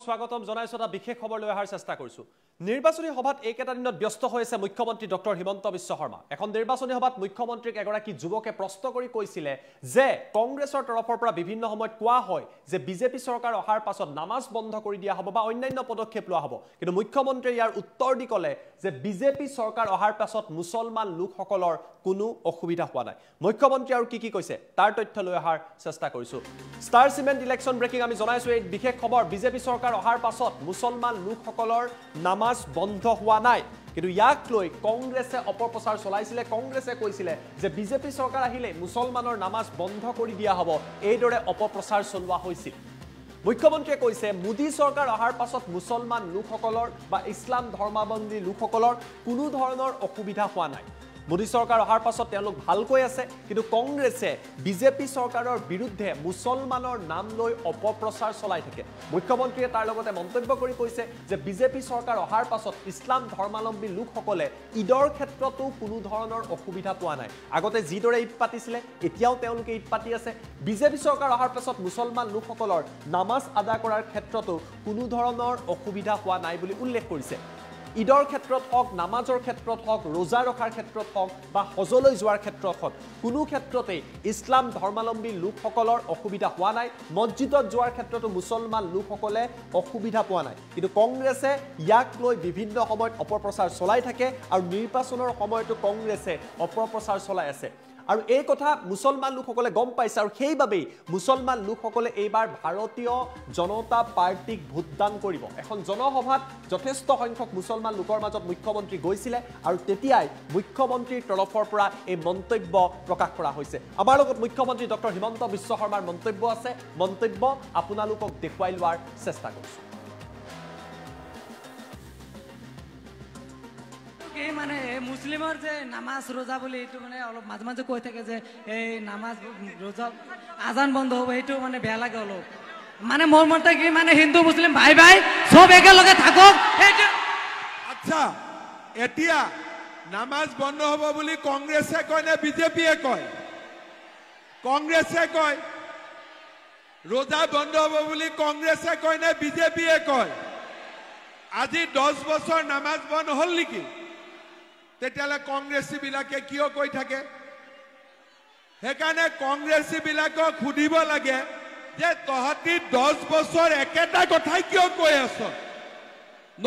স্বাগতম জনাইছো এটা বিশেষ খবৰ লৈ অহাৰ চেষ্টা কৰিছো নিৰ্বাচনী সভাত এইকেইটা দিনত ব্যস্ত হৈছে মুখ্যমন্ত্ৰী ডক্টৰ হিমন্ত বিশ্ব শৰ্মা এখন নিৰ্বাচনী সভাত মুখ্যমন্ত্ৰীক এগৰাকী যুৱকে প্ৰশ্ন কৰি কৈছিলে যে কংগ্ৰেছৰ তৰফৰ পৰা বিভিন্ন সময়ত কোৱা হয় যে বিজেপি চৰকাৰ অহাৰ পাছত নামাজ বন্ধ কৰি দিয়া হ'ব বা অন্যান্য পদক্ষেপ লোৱা হ'ব কিন্তু মুখ্যমন্ত্ৰীয়ে ইয়াৰ উত্তৰ দি ক'লে যে বিজেপি চৰকাৰ অহাৰ পাছত মুছলমান লোকসকলৰ কোনো অসুবিধা হোৱা নাই মুখ্যমন্ত্ৰী আৰু কি কৈছে তাৰ তথ্য লৈ অহাৰ চেষ্টা কৰিছো ষ্টাৰ সিমেন্ট ইলেকশ্যন ব্ৰেকিং আমি জনাইছো এই বিশেষ খবৰ বিজেপি চৰকাৰ অহাৰ পাছত মুছলমান লোকসকলৰ নামাজ বন্ধ হোৱা নাই কিন্তু ইয়াক লৈ কংগ্ৰেছে অপপ্ৰচাৰ চলাইছিলে কংগ্ৰেছে কৈছিলে যে বিজেপি চৰকাৰ আহিলে মুছলমানৰ নামাজ বন্ধ কৰি দিয়া হ'ব এইদৰে অপপ্ৰচাৰ চলোৱা হৈছিল মুখ্যমন্ত্ৰীয়ে কৈছে মোদী চৰকাৰ অহাৰ পাছত মুছলমান লোকসকলৰ বা ইছলাম ধৰ্মাৱলম্বী লোকসকলৰ কোনো ধৰণৰ অসুবিধা হোৱা নাই মোদী চৰকাৰ অহাৰ পাছত তেওঁলোক ভালকৈ আছে কিন্তু কংগ্ৰেছে বিজেপি চৰকাৰৰ বিৰুদ্ধে মুছলমানৰ নাম লৈ অপপ্ৰচাৰ চলাই থাকে মুখ্যমন্ত্ৰীয়ে তাৰ লগতে মন্তব্য কৰি কৈছে যে বিজেপি চৰকাৰ অহাৰ পাছত ইছলাম ধৰ্মাৱলম্বী লোকসকলে ঈদৰ ক্ষেত্ৰতো কোনো ধৰণৰ অসুবিধা পোৱা নাই আগতে যিদৰে ঈদ পাতিছিলে এতিয়াও তেওঁলোকে ঈদ পাতি আছে বিজেপি চৰকাৰ অহাৰ পাছত মুছলমান লোকসকলৰ নামাজ আদা কৰাৰ ক্ষেত্ৰতো কোনো ধৰণৰ অসুবিধা হোৱা নাই বুলি উল্লেখ কৰিছে ঈদৰ ক্ষেত্ৰত হওক নামাজৰ ক্ষেত্ৰত হওক ৰোজা ৰখাৰ ক্ষেত্ৰত হওক বা হজলৈ যোৱাৰ ক্ষেত্ৰত হওক কোনো ক্ষেত্ৰতে ইছলাম ধৰ্মাৱলম্বী লোকসকলৰ অসুবিধা হোৱা নাই মছজিদত যোৱাৰ ক্ষেত্ৰতো মুছলমান লোকসকলে অসুবিধা পোৱা নাই কিন্তু কংগ্ৰেছে ইয়াক লৈ বিভিন্ন সময়ত অপপ্ৰচাৰ চলাই থাকে আৰু নিৰ্বাচনৰ সময়তো কংগ্ৰেছে অপপ্ৰচাৰ চলাই আছে আৰু এই কথা মুছলমান লোকসকলে গম পাইছে আৰু সেইবাবেই মুছলমান লোকসকলে এইবাৰ ভাৰতীয় জনতা পাৰ্টিক ভোটদান কৰিব এখন জনসভাত যথেষ্ট সংখ্যক মুছলমান লোকৰ মাজত মুখ্যমন্ত্ৰী গৈছিলে আৰু তেতিয়াই মুখ্যমন্ত্ৰীৰ তৰফৰ পৰা এই মন্তব্য প্ৰকাশ কৰা হৈছে আমাৰ লগত মুখ্যমন্ত্ৰী ডক্টৰ হিমন্ত বিশ্ব শৰ্মাৰ মন্তব্য আছে মন্তব্য আপোনালোকক দেখুৱাই লোৱাৰ চেষ্টা কৰিছো মানে মুছলিমৰ যে নামাজ ৰোজা বুলি এইটো মানে অলপ মাজে মাজে কৈ থাকে যে এই নামাজ ৰোজা আজান বন্ধ হ'ব এইটো মানে বেয়া লাগে অলপ মানে মোৰ মতে কি মানে হিন্দু মুছলিম ভাই ভাই সব একেলগে থাকক আচ্ছা এতিয়া নামাজ বন্ধ হ'ব বুলি কংগ্ৰেছে কয় নে বিজেপিয়ে কয় কংগ্ৰেছে কয় ৰোজা বন্ধ হ'ব বুলি কংগ্ৰেছে কয় নে বিজেপিয়ে কয় আজি 10 বছৰ নামাজ বন্ধ হ'ল নেকি তেতিয়ালে কংগ্ৰেছী বিলাকে কিয় কৈ থাকে হেকানে কংগ্ৰেছী বিলাকক খুদিব লাগে যে তহতি 10 বছৰ একেটা কথাই কিয় কৈ আছ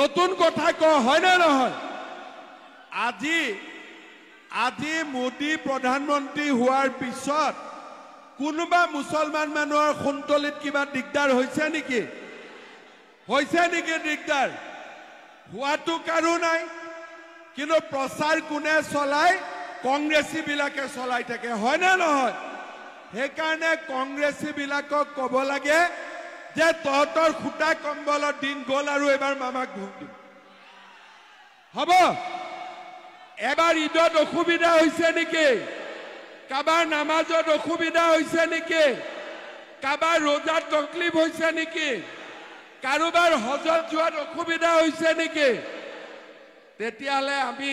নতুন কথা ক হয় না নহয় আজি মোদী প্ৰধানমন্ত্ৰী হোৱাৰ পিছত কোনোবা মুছলমান মানুহৰ সন্তলিত কিবা দিগদাৰ হৈছে নেকি দিগদাৰ হোৱাটো কাৰো নাই কিন্তু প্ৰচাৰ কোনে চলাই কংগ্ৰেছী বিলাকে চলাই থাকে হয় না নহয় হেকাৰণে কংগ্ৰেছী বিলাকক ক'ব লাগে যে তহতৰ খুটা কম্বলৰ দিন গ'ল আৰু এবাৰ মামাক ভোট দিম হ'ব এবাৰ ঈদত অসুবিধা হৈছে নেকি কাবাৰ নামাজত অসুবিধা হৈছে নেকি কাবাৰ ৰোজাত তকলিফ হৈছে নেকি কাৰোবাৰ হজত যোৱাত অসুবিধা হৈছে নেকি তেতিয়ালে আমি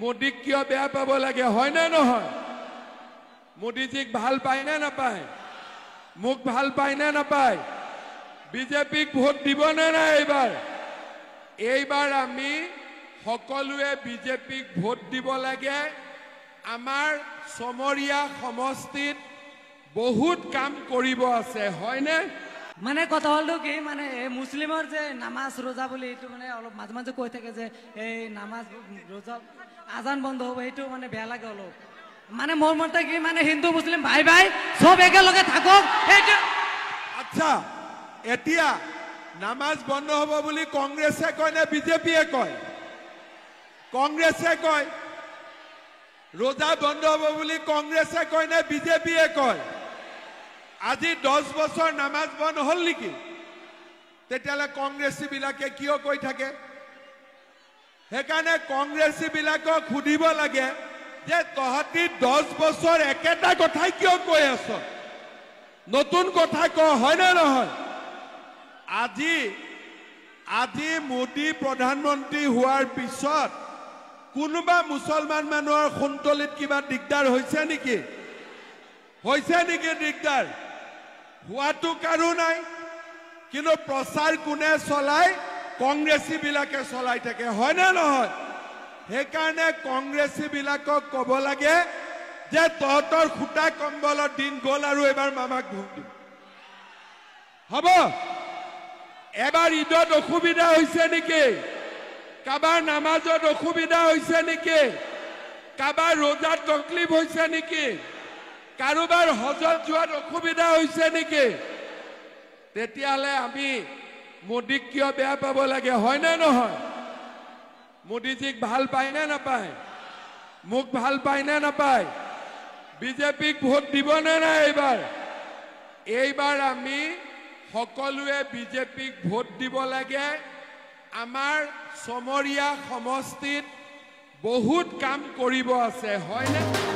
মোদীক কিয় বেয়া পাব লাগে হয় না নহয় মোদীজিক ভাল পায় না নাপায় মোক ভাল পায় না নাপায় বিজেপিক ভোট দিব না নাই এইবাৰ আমি সকলোৱে বিজেপিক ভোট দিব লাগে আমাৰ সমৰীয়া সমষ্টিত বহুত কাম কৰিব আছে হয়নে মানে কথা হলো কি মানে মুছলিমৰ যে নামাজ ৰোজা বুলি এইটো মানে অলপ মাজে মাজে কৈ থাকে যে এই নামাজ ৰোজা আজান বন্ধ হ'ব এইটো মানে বেয়া লাগে অলপ মানে মোৰ মতে কি মানে হিন্দু মুছলিম ভাই ভাই সব একেলগে থাকক আচ্ছা এতিয়া নামাজ বন্ধ হ'ব বুলি কংগ্ৰেছে কয় নে বিজেপিয়ে কয় কংগ্ৰেছে কয় ৰোজা বন্ধ হ'ব বুলি কংগ্ৰেছে কয় নে বিজেপিয়ে কয় আজি 10 বছৰ নামাজ বন্ধ হ'ল নেকি তেতিয়ালে কংগ্ৰেছী বিলাকে কিয় কৈ থাকে হেকানে কংগ্ৰেছী বিলাকক খুদিব লাগে যে তহতি 10 বছৰ একেটা কথাই কিয় কৈ আছ নতুন কথা ক হয় না নহয় আজি মোদী প্ৰধানমন্ত্ৰী হোৱাৰ পিছত কোনোবা মুছলমান মানুহৰ সন্তলিত কিবা দিগদাৰ হৈছে নেকি দিগদাৰ হোৱাটো কাৰো নাই কিন্তু প্ৰচাৰ কোনে চলায় কংগ্ৰেছী বিলাকে চলাই থাকে হয় না নহয় সেইকাৰণে কংগ্ৰেছী বিলাকক ক'ব লাগে যে তহঁতৰ খুটা কম্বলৰ দিন গ'ল আৰু এবাৰ মামাক ভোট দিম হ'ব এবাৰ ঈদত অসুবিধা হৈছে নেকি কাবাৰ নামাজত অসুবিধা হৈছে নেকি কাবাৰ ৰোজাত তকলিফ হৈছে নেকি কাৰোবাৰ হজত যোৱাত অসুবিধা হৈছে নেকি তেতিয়ালে আমি মোদীক কিয় বেয়া পাব লাগে হয় না নহয় মোদীজিক ভাল পায় না নাপায় মোক ভাল পায় না নাপায় বিজেপিক ভোট দিব না নাই এইবাৰ আমি সকলোৱে বিজেপিক ভোট দিব লাগে আমাৰ সমৰীয়া সমষ্টিত বহুত কাম কৰিব আছে হয় না